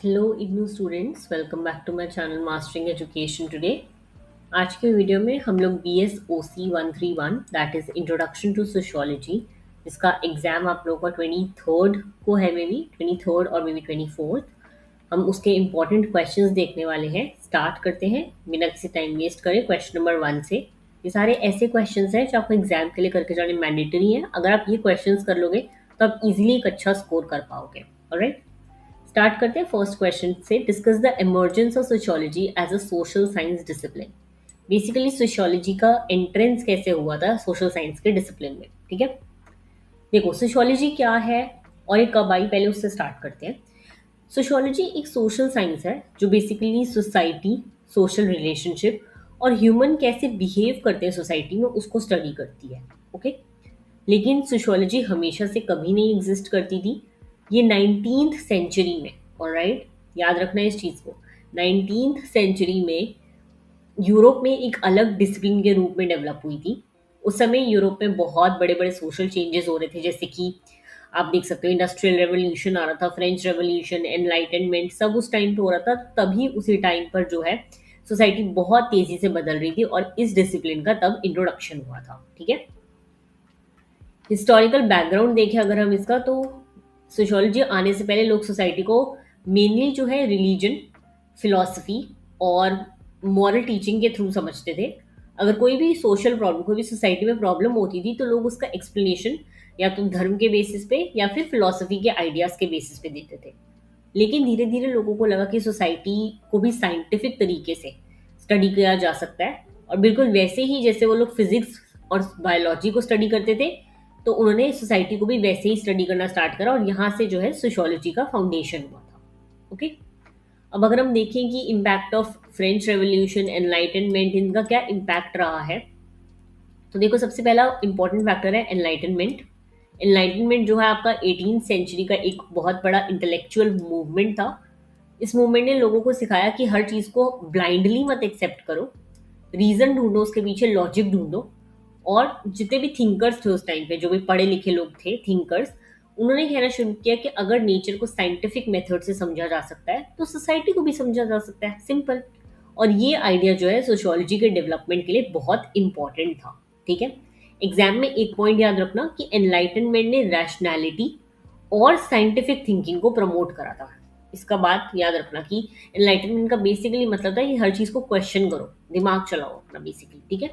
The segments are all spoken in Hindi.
Hello IGNOU students, welcome back to my channel mastering education today. आज के वीडियो में हम लोग BSOC 131 that is introduction to sociology, इसका एग्ज़ाम आप लोगों का 23rd को है, मे बी 23rd और मे बी 24th। हम उसके इम्पॉर्टेंट क्वेश्चंस देखने वाले हैं। स्टार्ट करते हैं बिना किसी टाइम वेस्ट करे क्वेश्चन नंबर 1 से। ये सारे ऐसे क्वेश्चंस हैं जो आपको एग्जाम के लिए करके जाने मैंडेटरी है। अगर आप ये क्वेश्चंस कर लोगे तो आप इजीली एक अच्छा स्कोर कर पाओगे। ऑलराइट, स्टार्ट करते हैं फर्स्ट क्वेश्चन से। Discuss the emergence of sociology as a social science discipline. Basically sociology का एंट्रेंस कैसे हुआ था सोशल साइंस के डिसिप्लिन में। ठीक है, देखो सोशियोलॉजी क्या है और ये कब आई, पहले उससे स्टार्ट करते हैं। सोशियोलॉजी एक सोशल साइंस है जो बेसिकली सोसाइटी, सोशल रिलेशनशिप और ह्यूमन कैसे बिहेव करते हैं सोसाइटी में उसको स्टडी करती है। ओके, लेकिन सोशियोलॉजी हमेशा से कभी नहीं एग्जिस्ट करती थी। ये 19th सेंचुरी में, ऑलराइट, याद रखना इस चीज़ को, 19th सेंचुरी में यूरोप में एक अलग डिसिप्लिन के रूप में डेवलप हुई थी। उस समय यूरोप में बहुत बड़े बड़े सोशल चेंजेस हो रहे थे, जैसे कि आप देख सकते हो इंडस्ट्रियल रेवोल्यूशन आ रहा था, फ्रेंच रेवोल्यूशन, एनलाइटनमेंट, सब उस टाइम पे हो रहा था। तभी उसी टाइम पर जो है सोसाइटी बहुत तेजी से बदल रही थी और इस डिसिप्लिन का तब इंट्रोडक्शन हुआ था। ठीक है, हिस्टोरिकल बैकग्राउंड देखें अगर हम इसका, तो सोशियोलॉजी आने से पहले लोग सोसाइटी को मेनली जो है रिलीजन, फिलॉसफी और मॉरल टीचिंग के थ्रू समझते थे। अगर कोई भी सोशल प्रॉब्लम, कोई भी सोसाइटी में प्रॉब्लम होती थी तो लोग उसका एक्सप्लेनेशन या तो धर्म के बेसिस पे या फिर फिलॉसफी के आइडियाज के बेसिस पे देते थे। लेकिन धीरे धीरे लोगों को लगा कि सोसाइटी को भी साइंटिफिक तरीके से स्टडी किया जा सकता है, और बिल्कुल वैसे ही जैसे वो लोग फिजिक्स और बायोलॉजी को स्टडी करते थे, तो उन्होंने सोसाइटी को भी वैसे ही स्टडी करना स्टार्ट करा और यहाँ से जो है सोशियोलॉजी का फाउंडेशन हुआ था। ओके, अब अगर हम देखें कि impact of French revolution, enlightenment, इनका क्या इम्पैक्ट रहा है, तो देखो सबसे पहला इंपॉर्टेंट फैक्टर है एनलाइटनमेंट। एनलाइटनमेंट जो है आपका 18th सेंचुरी का एक बहुत बड़ा इंटेलेक्चुअल मूवमेंट था। इस मूवमेंट ने लोगों को सिखाया कि हर चीज़ को ब्लाइंडली मत एक्सेप्ट करो, रीज़न ढूंढो, उसके पीछे लॉजिक ढूंढो। और जितने भी थिंकर्स थे उस टाइम पे, जो भी पढ़े लिखे लोग थे थिंकर्स, उन्होंने कहना शुरू किया कि अगर नेचर को साइंटिफिक मेथड से समझा जा सकता है तो सोसाइटी को भी समझा जा सकता है, सिंपल। और ये आइडिया जो है सोशियोलॉजी के डेवलपमेंट के लिए बहुत इंपॉर्टेंट था। ठीक है, एग्जाम में एक पॉइंट याद रखना कि एनलाइटनमेंट ने रैशनैलिटी और साइंटिफिक थिंकिंग को प्रमोट करा था। इसका बात याद रखना कि एनलाइटनमेंट का बेसिकली मतलब था कि हर चीज़ को क्वेश्चन करो, दिमाग चलाओ अपना, बेसिकली। ठीक है,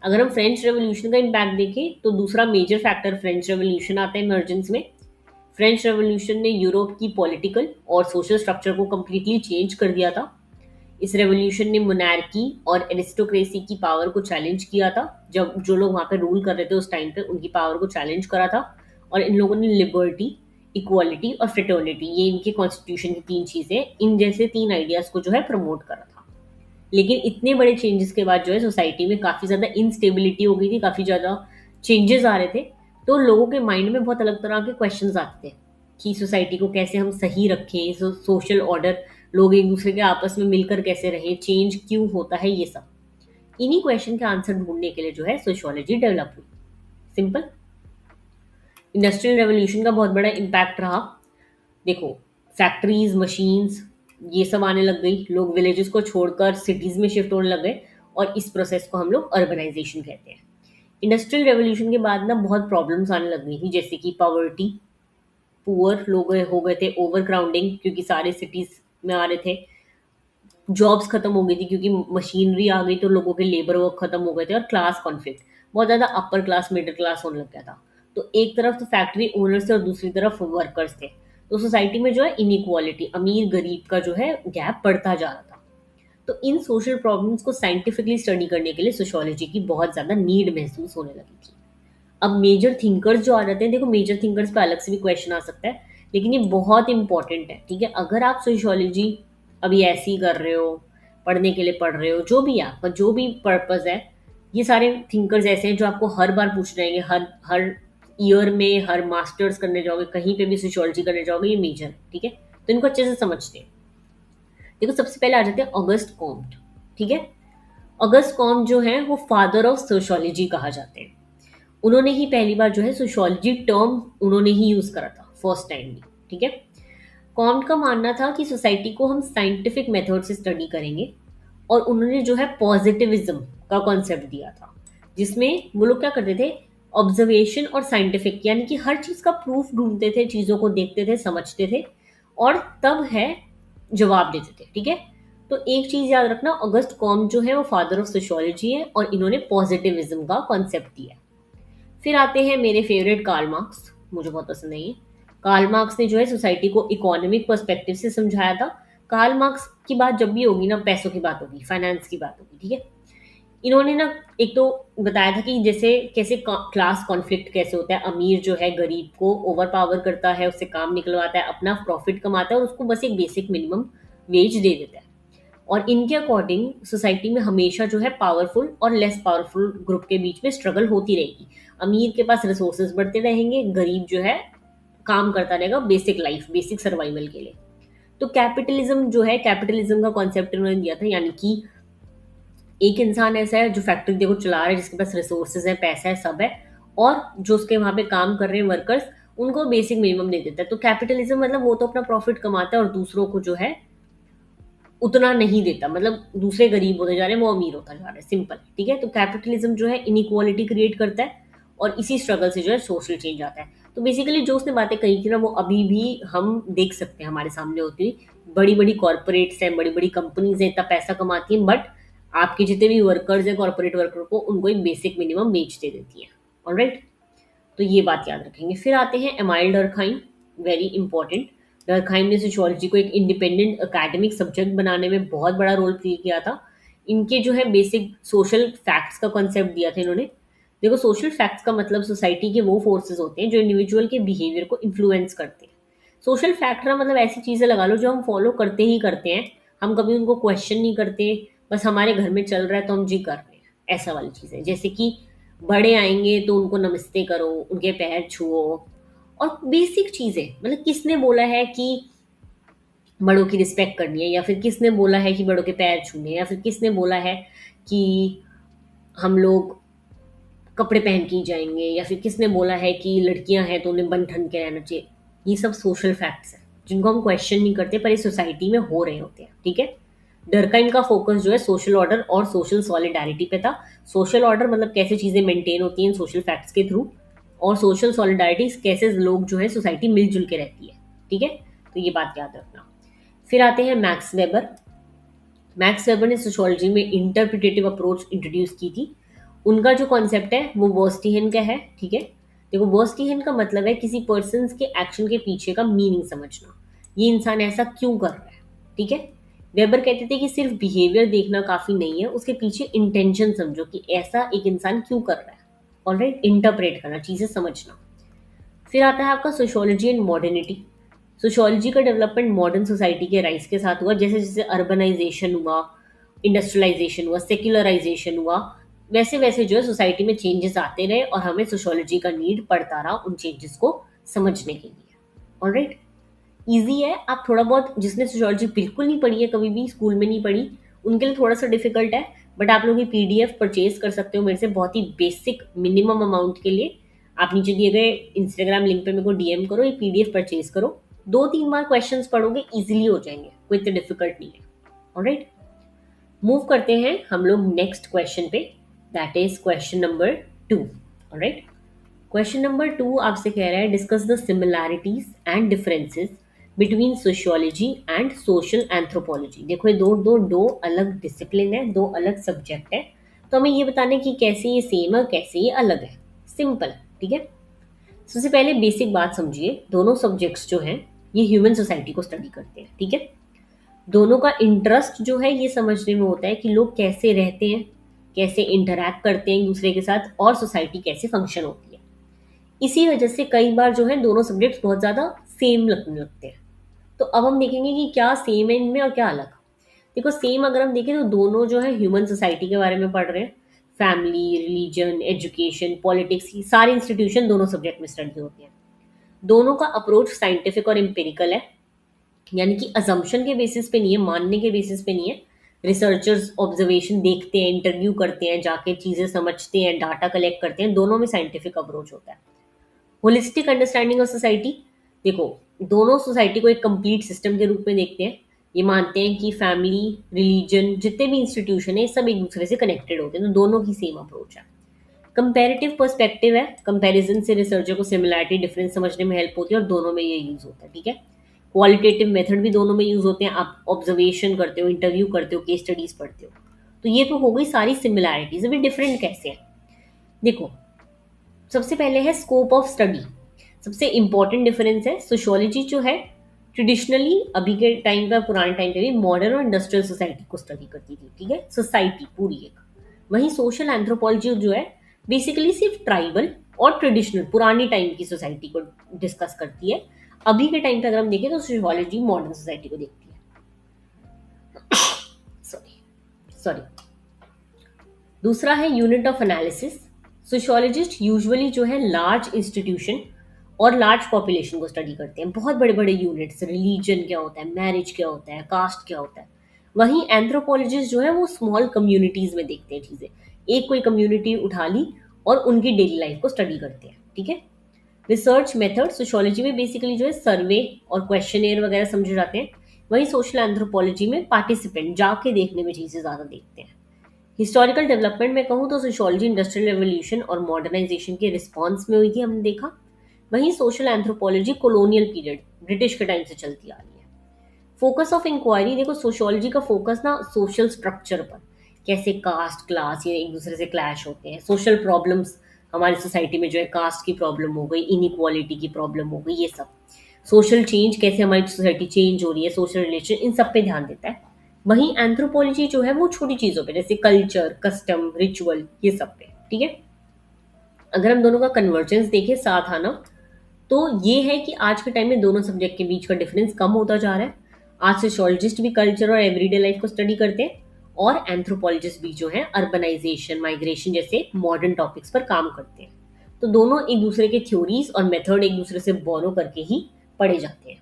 अगर हम फ्रेंच रेवोल्यूशन का इम्पैक्ट देखें तो दूसरा मेजर फैक्टर फ्रेंच रेवोल्यूशन आता है इमरजेंस में। फ्रेंच रेवोल्यूशन ने यूरोप की पॉलिटिकल और सोशल स्ट्रक्चर को कम्प्लीटली चेंज कर दिया था। इस रेवोल्यूशन ने मोनार्की और एरिस्टोक्रेसी की पावर को चैलेंज किया था। जब जो लोग वहाँ पे रूल कर रहे थे उस टाइम पे, उनकी पावर को चैलेंज करा था। और इन लोगों ने लिबर्टी, इक्वालिटी और फ्रेटर्निटी, ये इनके कॉन्स्टिट्यूशन की तीन चीज़ें, इन जैसे तीन आइडियाज़ को जो है प्रमोट करा था। लेकिन इतने बड़े चेंजेस के बाद जो है सोसाइटी में काफ़ी ज़्यादा इनस्टेबिलिटी हो गई थी, काफ़ी ज़्यादा चेंजेस आ रहे थे। तो लोगों के माइंड में बहुत अलग तरह के क्वेश्चंस आते थे कि सोसाइटी को कैसे हम सही रखें, सोशल ऑर्डर, लोग एक दूसरे के आपस में मिलकर कैसे रहें, चेंज क्यों होता है, ये सब। इन्हीं क्वेश्चन के आंसर ढूंढने के लिए जो है सोशियोलॉजी डेवलप हुई, सिंपल। इंडस्ट्रियल रेवोल्यूशन का बहुत बड़ा इम्पैक्ट रहा। देखो, फैक्ट्रीज, मशीन्स, ये सब आने लग गई, लोग विलेजेस को छोड़कर सिटीज में शिफ्ट होने लग गए, और इस प्रोसेस को हम लोग अर्बनाइजेशन कहते हैं। इंडस्ट्रियल रेवोल्यूशन के बाद ना बहुत प्रॉब्लम्स आने लग गई थी, जैसे कि पॉवर्टी, पुअर लोग हो गए थे, ओवर क्राउडिंग क्योंकि सारे सिटीज में आ रहे थे, जॉब्स खत्म हो गई थी क्योंकि मशीनरी आ गई तो लोगों के लेबर वर्क खत्म हो गए थे, और क्लास कॉन्फ्लिक्ट, बहुत ज़्यादा अपर क्लास मिडिल क्लास होने लग गया था। तो एक तरफ तो फैक्ट्री ओनर्स थे और दूसरी तरफ वर्कर्स थे। तो सोसाइटी में जो है इनइक्वालिटी, अमीर गरीब का जो है गैप बढ़ता जा रहा था। तो इन सोशल प्रॉब्लम्स को साइंटिफिकली स्टडी करने के लिए सोशियोलॉजी की बहुत ज़्यादा नीड महसूस होने लगी थी। अब मेजर थिंकर्स जो आ जाते हैं, देखो मेजर थिंकर्स पे अलग से भी क्वेश्चन आ सकता है, लेकिन ये बहुत इंपॉर्टेंट है। ठीक है, अगर आप सोशियोलॉजी अभी ऐसे ही कर रहे हो, पढ़ने के लिए पढ़ रहे हो, जो भी आपका जो भी पर्पस है, ये सारे थिंकर्स ऐसे हैं जो आपको हर बार पूछ रहेंगे, हर हर ईयर में, हर मास्टर्स करने जाओगे, कहीं पे भी सोशियोलॉजी करने जाओगे, ये मेजर है। ठीक है, तो इनको अच्छे से समझते हैं। देखो सबसे पहले आ जाते हैं ऑगस्ट कॉम्ट। ठीक है, ऑगस्ट कॉम्ट जो है वो फादर ऑफ सोशियोलॉजी कहा जाते हैं। उन्होंने ही पहली बार जो है सोशियोलॉजी टर्म उन्होंने ही यूज करा था फर्स्ट टाइम भी। ठीक है, कॉम्ट का मानना था कि सोसाइटी को हम साइंटिफिक मेथड से स्टडी करेंगे, और उन्होंने जो है पॉजिटिविज्म का कॉन्सेप्ट दिया था, जिसमें वो लोग क्या करते थे, ऑब्जर्वेशन और साइंटिफिक यानी कि हर चीज का प्रूफ ढूंढते थे, चीजों को देखते थे, समझते थे, और तब है जवाब देते थे। ठीक है, तो एक चीज याद रखना, ऑगस्ट कॉम्ट जो है वो फादर ऑफ सोशियोलॉजी है, और इन्होंने पॉजिटिविज्म का कॉन्सेप्ट दिया है। फिर आते हैं मेरे फेवरेट कार्ल मार्क्स, मुझे बहुत पसंद है ये। कार्ल मार्क्स ने जो है सोसाइटी को इकोनॉमिक पर्सपेक्टिव से समझाया था। कार्ल मार्क्स की बात जब भी होगी ना, पैसों की बात होगी, फाइनेंस की बात होगी, ठीक है। इन्होंने ना एक तो बताया था कि जैसे कैसे क्लास कॉन्फ्लिक्ट कैसे होता है, अमीर जो है गरीब को ओवर पावर करता है, उससे काम निकलवाता है, अपना प्रॉफिट कमाता है और उसको बस एक बेसिक मिनिमम वेज दे देता है। और इनके अकॉर्डिंग सोसाइटी में हमेशा जो है पावरफुल और लेस पावरफुल ग्रुप के बीच में स्ट्रगल होती रहेगी। अमीर के पास रिसोर्सेज बढ़ते रहेंगे, गरीब जो है काम करता रहेगा बेसिक लाइफ, बेसिक सर्वाइवल के लिए। तो कैपिटलिज्म जो है, कैपिटलिज्म का कॉन्सेप्ट उन्होंने दिया था, यानी कि एक इंसान ऐसा है जो फैक्ट्री देखो चला रहा है, जिसके पास रिसोर्सेज है, पैसा है, सब है, और जो उसके वहां पे काम कर रहे हैं वर्कर्स, उनको बेसिक मिनिमम दे देता है। तो कैपिटलिज्म मतलब वो तो अपना प्रॉफिट कमाता है और दूसरों को जो है उतना नहीं देता, मतलब दूसरे गरीब होते जा रहे हैं, वो अमीर होता जा रहा है, सिंपल। ठीक है, तो कैपिटलिज्म जो है इनइक्वालिटी क्रिएट करता है, और इसी स्ट्रगल से जो है सोशल चेंज आता है। तो बेसिकली जो उसने बातें कही थी ना, वो अभी भी हम देख सकते हैं हमारे सामने होती हुई। बड़ी बड़ी कॉर्पोरेट्स हैं, बड़ी बड़ी कंपनीज हैं, इतना पैसा कमाती हैं, बट आपके जितने भी वर्कर्स हैं, कॉर्पोरेट वर्कर को उनको एक बेसिक मिनिमम वेज दे देती है। ऑलराइट, तो ये बात याद रखेंगे। फिर आते हैं amyl Durkheim, very important. Durkheim ने सोशियोलॉजी को एक इंडिपेंडेंट एकेडमिक सब्जेक्ट बनाने में बहुत बड़ा रोल प्ले किया था। इनके जो है बेसिक सोशल फैक्ट्स का कॉन्सेप्ट दिया था इन्होंने। देखो, सोशल फैक्ट्स का मतलब सोसाइटी के वो फोर्सेस होते हैं जो इंडिविजुअल के बिहेवियर को इन्फ्लुएंस करते हैं। सोशल फैक्टर मतलब ऐसी चीजें लगा लो जो हम फॉलो करते ही करते हैं, हम कभी उनको क्वेश्चन नहीं करते, बस हमारे घर में चल रहा है तो हम जी कर रहे हैं, ऐसा वाली चीजें। जैसे कि बड़े आएंगे तो उनको नमस्ते करो, उनके पैर छुओ, और बेसिक चीजें, मतलब किसने बोला है कि बड़ों की रिस्पेक्ट करनी है, या फिर किसने बोला है कि बड़ों के पैर छूने हैं, या फिर किसने बोला है कि हम लोग कपड़े पहन के ही जाएंगे, या फिर किसने बोला है कि लड़कियां हैं तो उन्हें बन ठन के रहना चाहिए। ये सब सोशल फैक्ट्स हैं जिनको हम क्वेश्चन नहीं करते, पर इस सोसाइटी में हो रहे होते हैं। ठीक है, डरकाइम का फोकस जो है सोशल ऑर्डर और सोशल सॉलिडारिटी पे था। सोशल ऑर्डर मतलब कैसे चीजें मेंटेन होती हैं सोशल फैक्ट्स के थ्रू, और सोशल सॉलिडारिटी कैसे लोग जो है सोसाइटी मिलजुल के रहती है। ठीक है, तो ये बात याद रखना। फिर आते हैं मैक्स वेबर। मैक्स वेबर ने सोशियोलॉजी में इंटरप्रिटेटिव अप्रोच इंट्रोड्यूस की थी। उनका जो कॉन्सेप्ट है वो वर्स्टिहन का है। ठीक है, देखो, वर्स्टिहन का मतलब है किसी पर्सन के एक्शन के पीछे का मीनिंग समझना, ये इंसान ऐसा क्यों कर रहा है। ठीक है, वेबर कहते थे कि सिर्फ बिहेवियर देखना काफी नहीं है, उसके पीछे इंटेंशन समझो कि ऐसा एक इंसान क्यों कर रहा है। ऑलराइट, इंटरप्रेट करना, चीजें समझना। फिर आता है आपका सोशियोलॉजी एंड मॉडर्निटी। सोशियोलॉजी का डेवलपमेंट मॉडर्न सोसाइटी के राइज के साथ हुआ, जैसे जैसे अर्बनाइजेशन हुआ, इंडस्ट्रियलाइजेशन हुआ, सेक्युलराइजेशन हुआ, वैसे वैसे जो है सोसाइटी में चेंजेस आते रहे, और हमें सोशियोलॉजी का नीड पड़ता रहा उन चेंजेस को समझने के लिए। ऑलराइट, ईजी है, आप थोड़ा बहुत, जिसने सोशियोलॉजी बिल्कुल नहीं पढ़ी है, कभी भी स्कूल में नहीं पढ़ी, उनके लिए थोड़ा सा डिफिकल्ट है, बट आप लोग ये पीडीएफ परचेज कर सकते हो मेरे से बहुत ही बेसिक मिनिमम अमाउंट के लिए। आप नीचे दिए गए इंस्टाग्राम लिंक पे मेरे को डीएम करो, ये पीडीएफ परचेज करो, 2-3 बार क्वेश्चंस पढ़ोगे, इजीली हो जाएंगे, कोई इतना डिफिकल्ट नहीं है। ऑलराइट, मूव करते हैं हम लोग नेक्स्ट क्वेश्चन पे, that is question number 2। Alright, question number 2 आपसे कह रहा है discuss the similarities and differences between sociology and social anthropology. देखो, ये दो अलग डिसिप्लिन है, दो अलग सब्जेक्ट है, तो हमें ये बताने की कैसे ये सेम है, कैसे ये अलग है। सिंपल, ठीक है। सबसे पहले बेसिक बात समझिए, दोनों सब्जेक्ट्स जो हैं ये ह्यूमन सोसाइटी को स्टडी करते हैं। ठीक है, दोनों का इंटरेस्ट जो है ये समझने में होता है कि लोग कैसे रहते हैं, कैसे इंटरैक्ट करते हैं एक दूसरे के साथ, और सोसाइटी कैसे फंक्शन होती है। इसी वजह से कई बार जो है दोनों सब्जेक्ट्स बहुत ज़्यादा सेम लगने लगते हैं। तो अब हम देखेंगे कि क्या सेम है इनमें और क्या अलग। देखो, सेम अगर हम देखें तो दोनों जो है ह्यूमन सोसाइटी के बारे में पढ़ रहे हैं। फैमिली, रिलीजन, एजुकेशन, पॉलिटिक्स, ये सारे इंस्टीट्यूशन दोनों सब्जेक्ट में स्टडी होते हैं। दोनों का अप्रोच साइंटिफिक और एम्पिरिकल है, यानी कि अजम्पशन के बेसिस पे नहीं है, मानने के बेसिस पे नहीं है। रिसर्चर्स ऑब्जर्वेशन देखते हैं, इंटरव्यू करते हैं, जाके चीज़ें समझते हैं, डाटा कलेक्ट करते हैं, दोनों में साइंटिफिक अप्रोच होता है। होलिस्टिक अंडरस्टैंडिंग ऑफ सोसाइटी, देखो, दोनों सोसाइटी को एक कंप्लीट सिस्टम के रूप में देखते हैं। ये मानते हैं कि फैमिली, रिलीजन, जितने भी इंस्टीट्यूशन है सब एक दूसरे से कनेक्टेड होते हैं, तो दोनों की सेम अप्रोच है। कंपैरेटिव पर्सपेक्टिव है, कंपैरिजन से रिसर्चर को सिमिलैरिटी डिफरेंस समझने में हेल्प होती है और दोनों में ये यूज होता है। ठीक है। क्वालिटेटिव मेथड भी दोनों में यूज होते हैं, आप ऑब्जर्वेशन करते हो, इंटरव्यू करते हो, केस स्टडीज पढ़ते हो। तो ये तो हो गई सारी सिमिलैरिटीज। अभी डिफरेंट कैसे है देखो। सबसे पहले है स्कोप ऑफ स्टडी। सबसे इंपॉर्टेंट डिफरेंस है, सोशियोलॉजी जो है ट्रेडिशनली अभी के टाइम का, पुराने टाइम पे भी मॉडर्न और इंडस्ट्रियल सोसाइटी को स्टडी करती थी। ठीक है, सोसाइटी पूरी एक। वहीं सोशल एंथ्रोपोलॉजी जो है बेसिकली सिर्फ ट्राइबल और ट्रेडिशनल पुरानी टाइम की सोसाइटी को डिस्कस करती है। अभी के टाइम पे अगर हम देखें तो सोशियोलॉजी मॉडर्न सोसाइटी को देखती है। Sorry sorry. दूसरा है unit of analysis. Sociologist usually जो है लार्ज इंस्टीट्यूशन और लार्ज पॉपुलेशन को स्टडी करते हैं, बहुत बड़े बड़े यूनिट्स, रिलीजन क्या होता है, मैरिज क्या होता है, कास्ट क्या होता है। वहीं एंथ्रोपोलॉजिस्ट जो है वो स्मॉल कम्युनिटीज में देखते हैं चीजें, एक कोई कम्युनिटी उठा ली और उनकी डेली लाइफ को स्टडी करते हैं। ठीक है। रिसर्च मेथड सोशियोलॉजी में बेसिकली जो है सर्वे और क्वेश्चनेयर वगैरह समझे जाते हैं। वहीं सोशल एंथ्रोपोलॉजी में पार्टिसिपेंट जाके देखने में चीजें ज्यादा देखते हैं। हिस्टोरिकल डेवलपमेंट में कहूँ तो सोशियोलॉजी इंडस्ट्रियल रेवोल्यूशन और मॉडर्नाइजेशन के रिस्पॉन्स में हुई थी, हमने देखा। वहीं social anthropology colonial period British के टाइम से चलती आ रही है। फोकस ऑफ इंक्वायरी देखो, सोशियोलॉजी का फोकस ना सोशल स्ट्रक्चर पर, कैसे कास्ट क्लास ये एक दूसरे से क्लैश होते हैं, सोशल प्रॉब्लम्स हमारी सोसाइटी में जो है, कास्ट की प्रॉब्लम हो गई, इनइक्वालिटी की प्रॉब्लम हो गई, ये सब सोशल चेंज, कैसे हमारी सोसाइटी चेंज हो रही है, सोशल रिलेशन, इन सब पे ध्यान देता है। वहीं एंथ्रोपोलॉजी जो है वो छोटी चीजों पे, जैसे कल्चर, कस्टम, रिचुअल, ये सब पे। ठीक है। अगर हम दोनों का कन्वर्जेंस देखें साथ आना, तो ये है कि आज के टाइम में दोनों सब्जेक्ट के बीच का डिफरेंस कम होता जा रहा है। आज सोशियोलॉजिस्ट भी कल्चर और एवरीडे लाइफ को स्टडी करते हैं और एंथ्रोपोलॉजिस्ट भी जो है अर्बनाइजेशन, माइग्रेशन जैसे मॉडर्न टॉपिक्स पर काम करते हैं। तो दोनों एक दूसरे के थ्योरीज और मेथड एक दूसरे से बोरो करके ही पढ़े जाते हैं।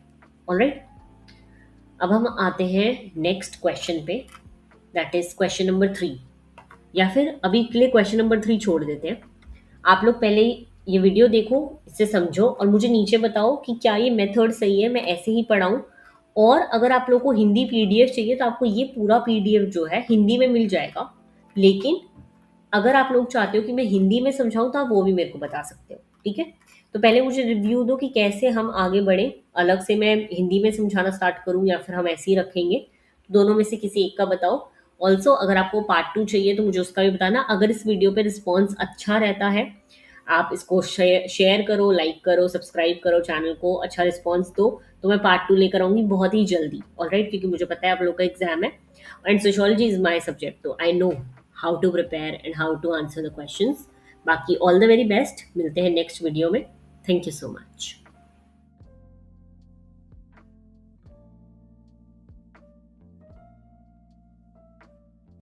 ऑलराइट, अब हम आते हैं नेक्स्ट क्वेश्चन पे, दैट इज क्वेश्चन नंबर 3। या फिर अभी के लिए क्वेश्चन नंबर 3 छोड़ देते हैं। आप लोग पहले ये वीडियो देखो, इससे समझो और मुझे नीचे बताओ कि क्या ये मेथड सही है, मैं ऐसे ही पढ़ाऊं। और अगर आप लोग को हिंदी पीडीएफ चाहिए तो आपको ये पूरा पीडीएफ जो है हिंदी में मिल जाएगा। लेकिन अगर आप लोग चाहते हो कि मैं हिंदी में समझाऊं तो आप वो भी मेरे को बता सकते हो। ठीक है। तो पहले मुझे रिव्यू दो कि कैसे हम आगे बढ़े। अलग से मैं हिंदी में समझाना स्टार्ट करूं या फिर हम ऐसे ही रखेंगे, दोनों में से किसी एक का बताओ। ऑल्सो अगर आपको पार्ट 2 चाहिए तो मुझे उसका भी बताना। अगर इस वीडियो पे रिस्पॉन्स अच्छा रहता है, आप इसको शेयर करो, लाइक करो, सब्सक्राइब करो चैनल को, अच्छा रिस्पॉन्स दो, तो मैं पार्ट 2 लेकर आऊंगी बहुत ही जल्दी। ऑलराइट, क्योंकि मुझे पता है आप लोग का एग्जाम है and sociology is my subject, तो I know how to prepare and how to answer the questions. बाकी ऑल द वेरी बेस्ट, मिलते हैं नेक्स्ट वीडियो में। Thank you so much.